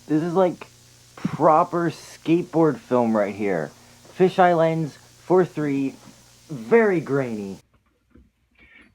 This is like proper skateboard film right here. Fisheye lens, 4.3, very grainy.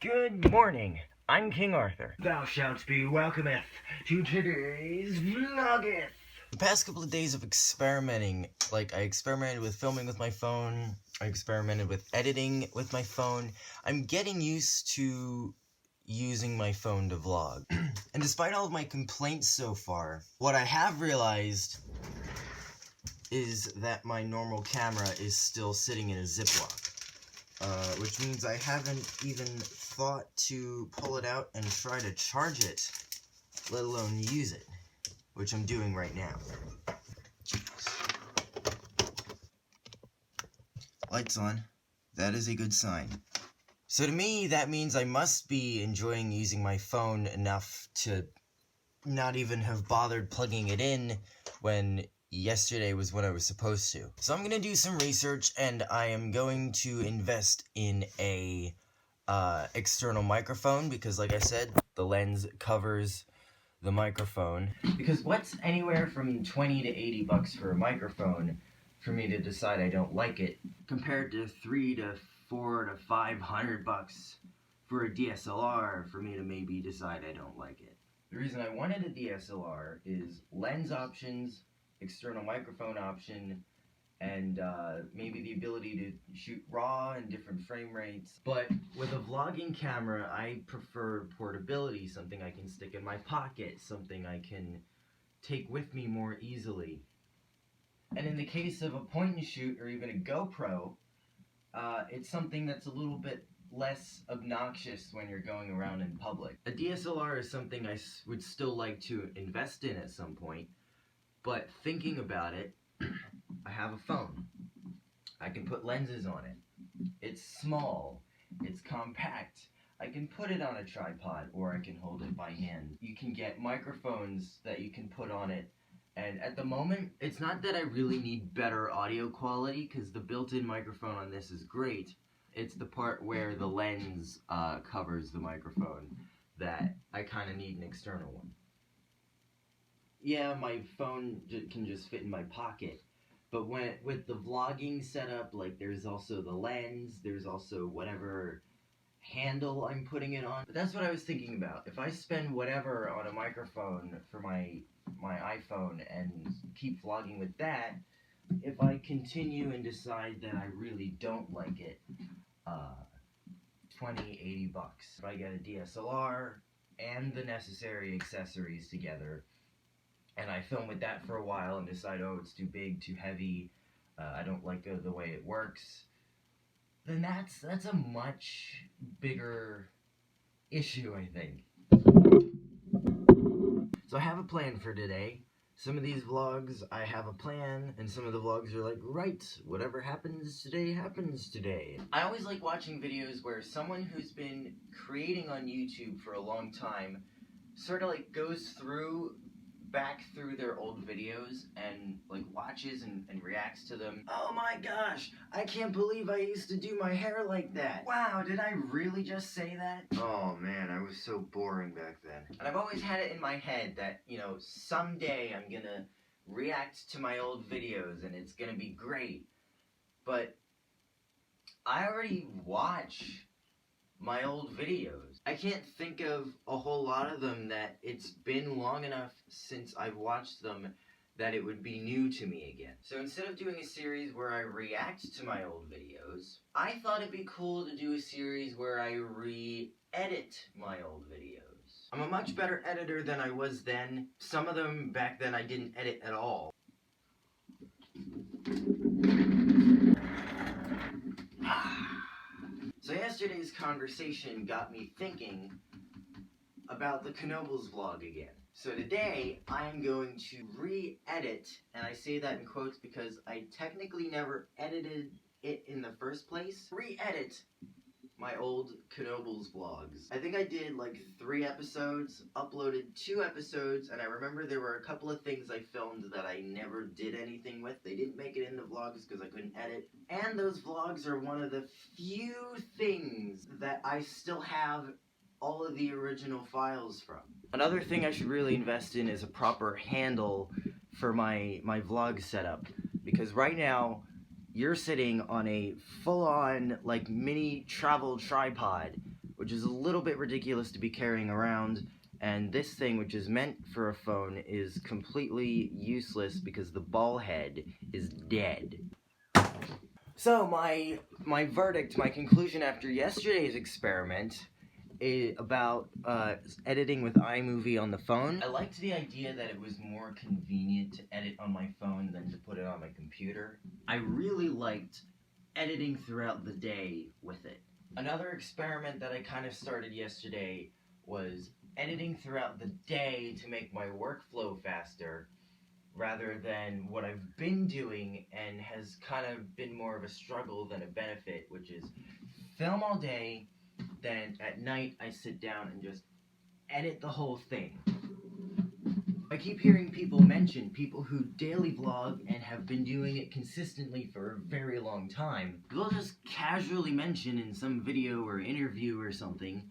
Good morning, I'm King Arthur. Thou shalt be welcometh to today's vlogeth. The past couple of days of experimenting, like I experimented with filming with my phone, I experimented with editing with my phone. I'm getting used to using my phone to vlog. And despite all of my complaints so far, what I have realized is that my normal camera is still sitting in a Ziploc. Which means I haven't even thought to pull it out and try to charge it, let alone use it, which I'm doing right now. Jeez. Lights on. That is a good sign. So to me, that means I must be enjoying using my phone enough to not even have bothered plugging it in when yesterday was when I was supposed to. So I'm gonna do some research, and I am going to invest in a external microphone, because like I said, the lens covers the microphone. Because what's anywhere from 20 to 80 bucks for a microphone for me to decide I don't like it, compared to 3 to 4 to 500 bucks for a DSLR for me to maybe decide I don't like it. The reason I wanted a DSLR is lens options, external microphone option, and maybe the ability to shoot RAW and different frame rates. But with a vlogging camera, I prefer portability, something I can stick in my pocket, something I can take with me more easily. And in the case of a point and shoot or even a GoPro, it's something that's a little bit less obnoxious when you're going around in public. A DSLR is something I would still like to invest in at some point, but thinking about it, I have a phone. I can put lenses on it. It's small. It's compact. I can put it on a tripod, or I can hold it by hand. You can get microphones that you can put on it. And at the moment, it's not that I really need better audio quality, because the built-in microphone on this is great. It's the part where the lens covers the microphone that I kind of need an external one. Yeah, my phone can just fit in my pocket. But with the vlogging setup, like there's also the lens, there's also whatever handle I'm putting it on. But that's what I was thinking about. If I spend whatever on a microphone for my iPhone and keep vlogging with that, if I continue and decide that I really don't like it, 20, 80 bucks. If I get a DSLR and the necessary accessories together, and I film with that for a while and decide, oh, it's too big, too heavy, I don't like the way it works, then that's a much bigger issue, I think. So I have a plan for today. Some of these vlogs, I have a plan, and some of the vlogs are like, right, whatever happens today, happens today. I always like watching videos where someone who's been creating on YouTube for a long time sort of like goes back through their old videos and like watches and reacts to them. Oh my gosh, I can't believe I used to do my hair like that. Wow, did I really just say that? Oh man, I was so boring back then. And I've always had it in my head that, you know, someday I'm gonna react to my old videos and it's gonna be great. But I already watch my old videos. I can't think of a whole lot of them that it's been long enough since I've watched them that it would be new to me again. So instead of doing a series where I react to my old videos, I thought it'd be cool to do a series where I re-edit my old videos. I'm a much better editor than I was then. Some of them back then I didn't edit at all. So yesterday's conversation got me thinking about the Knoebels vlog again. So today, I'm going to re-edit, and I say that in quotes because I technically never edited it in the first place, re-edit my old Knoebels vlogs. I think I did like 3 episodes, uploaded 2 episodes, and I remember there were a couple of things I filmed that I never did anything with. They didn't make it in the vlogs because I couldn't edit. And those vlogs are one of the few things that I still have all of the original files from. Another thing I should really invest in is a proper handle for my vlog setup, because right now you're sitting on a full-on like mini travel tripod, which is a little bit ridiculous to be carrying around, and this thing, which is meant for a phone, is completely useless because the ball head is dead. So my verdict, my conclusion after yesterday's experiment about editing with iMovie on the phone. I liked the idea that it was more convenient to edit on my phone than to put it on my computer. I really liked editing throughout the day with it. Another experiment that I kind of started yesterday was editing throughout the day to make my workflow faster, rather than what I've been doing and has kind of been more of a struggle than a benefit, which is film all day, then at night I sit down and just edit the whole thing. I keep hearing people who daily vlog and have been doing it consistently for a very long time. They'll just casually mention in some video or interview or something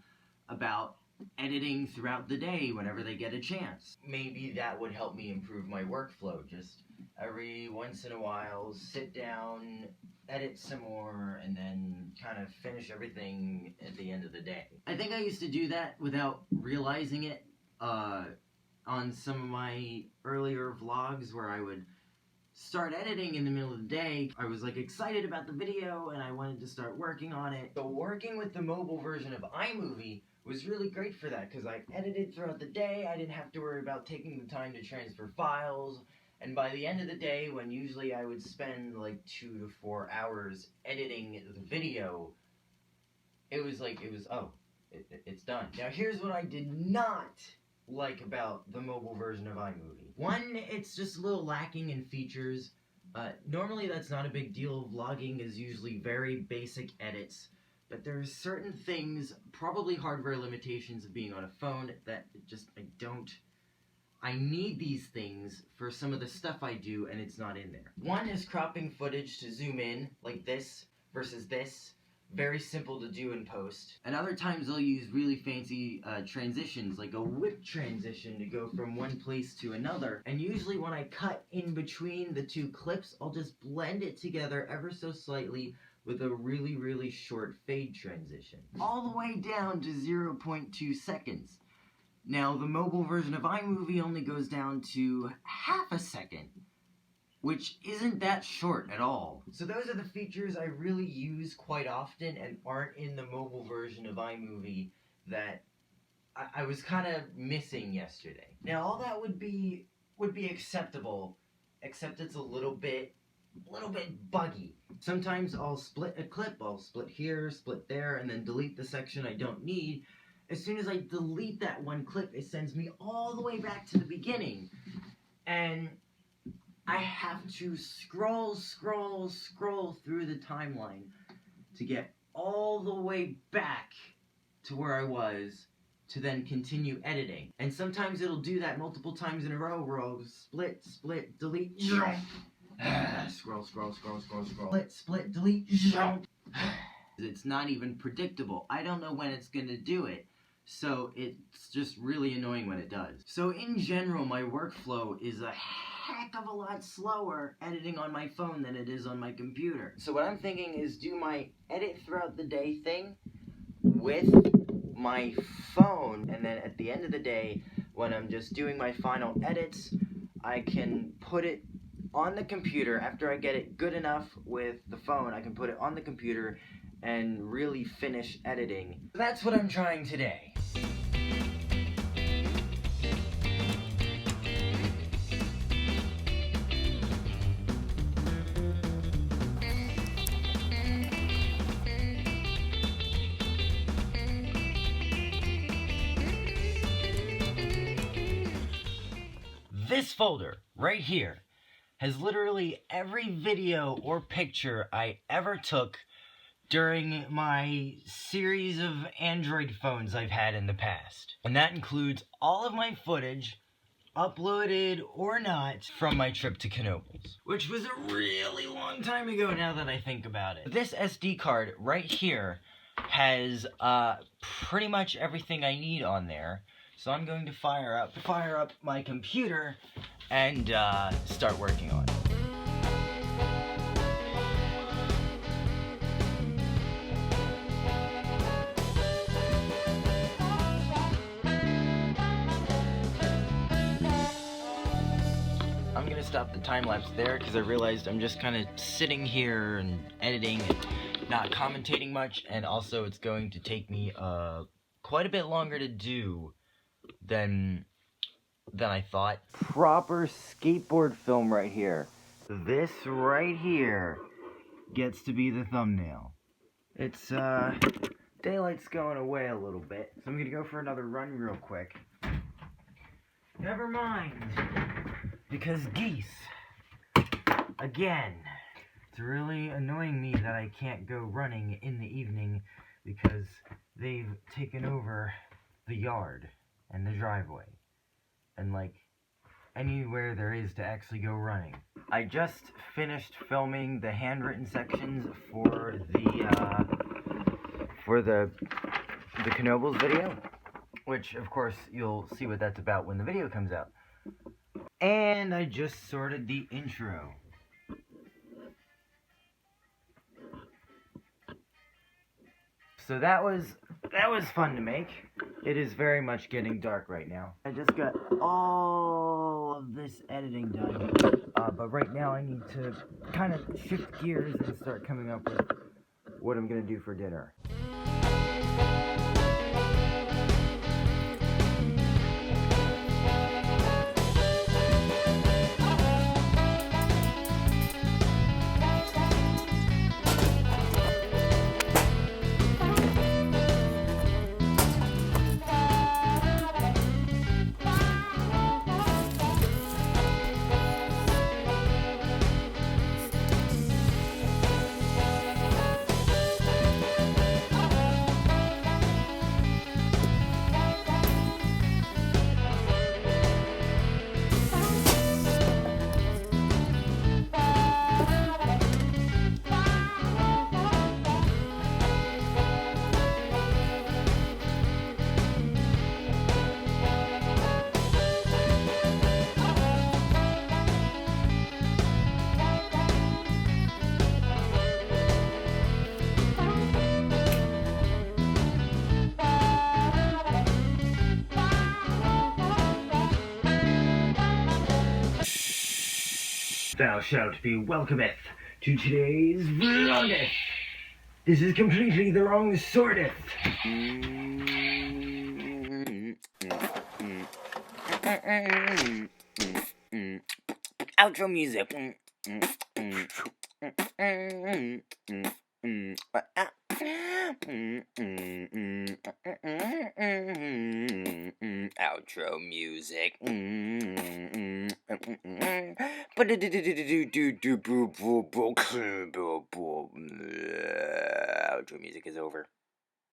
about editing throughout the day whenever they get a chance. Maybe that would help me improve my workflow. Just every once in a while, sit down, edit some more, and then kind of finish everything at the end of the day. I think I used to do that without realizing it on some of my earlier vlogs, where I would start editing in the middle of the day. I was like excited about the video and I wanted to start working on it. So working with the mobile version of iMovie was really great for that, because I edited throughout the day. I didn't have to worry about taking the time to transfer files, and by the end of the day, when usually I would spend like 2 to 4 hours editing the video, it's done. Now here's what I did not like about the mobile version of iMovie. One, it's just a little lacking in features. Normally that's not a big deal. Vlogging is usually very basic edits. But there are certain things, probably hardware limitations of being on a phone, that I need these things for some of the stuff I do, and it's not in there. One is cropping footage to zoom in, like this, versus this. Very simple to do in post. And other times I'll use really fancy transitions, like a whip transition to go from one place to another. And usually when I cut in between the two clips, I'll just blend it together ever so slightly with a really, really short fade transition, all the way down to 0.2 seconds. Now, the mobile version of iMovie only goes down to half a second, which isn't that short at all. So those are the features I really use quite often and aren't in the mobile version of iMovie that I was kind of missing yesterday. Now, all that would be acceptable, except it's a little bit buggy. Sometimes I'll split a clip, I'll split here, split there, and then delete the section I don't need. As soon as I delete that one clip, it sends me all the way back to the beginning. And I have to scroll through the timeline to get all the way back to where I was to then continue editing. And sometimes it'll do that multiple times in a row, where I'll split, delete, scroll, split, delete. It's not even predictable. I don't know when it's gonna do it, so it's just really annoying when it does. So in general, my workflow is a heck of a lot slower editing on my phone than it is on my computer. So what I'm thinking is do my edit throughout the day thing with my phone, and then at the end of the day, when I'm just doing my final edits, I can put it on the computer. After I get it good enough with the phone, I can put it on the computer and really finish editing. That's what I'm trying today. This folder right here has literally every video or picture I ever took during my series of Android phones I've had in the past. And that includes all of my footage, uploaded or not, from my trip to Knoebels, which was a really long time ago now that I think about it. This SD card right here has pretty much everything I need on there. So I'm going to fire up my computer and start working on it. I'm gonna stop the time lapse there because I realized I'm just kind of sitting here and editing and not commentating much, and also it's going to take me quite a bit longer to do than I thought. Proper skateboard film right here. This right here gets to be the thumbnail. It's daylight's going away a little bit, so I'm gonna go for another run real quick. Never mind, because geese. Again, it's really annoying me that I can't go running in the evening because they've taken over the yard and the driveway and like anywhere there is to actually go running. I just finished filming the handwritten sections for the Knoebels video, which of course you'll see what that's about when the video comes out. And I just sorted the intro. So that was fun to make. It is very much getting dark right now. I just got all of this editing done, but right now I need to kind of shift gears and start coming up with what I'm gonna do for dinner. Thou shalt be welcometh to today's vlogeth. This is completely the wrong sorteth. Outro music. Outro music. Outro music is over.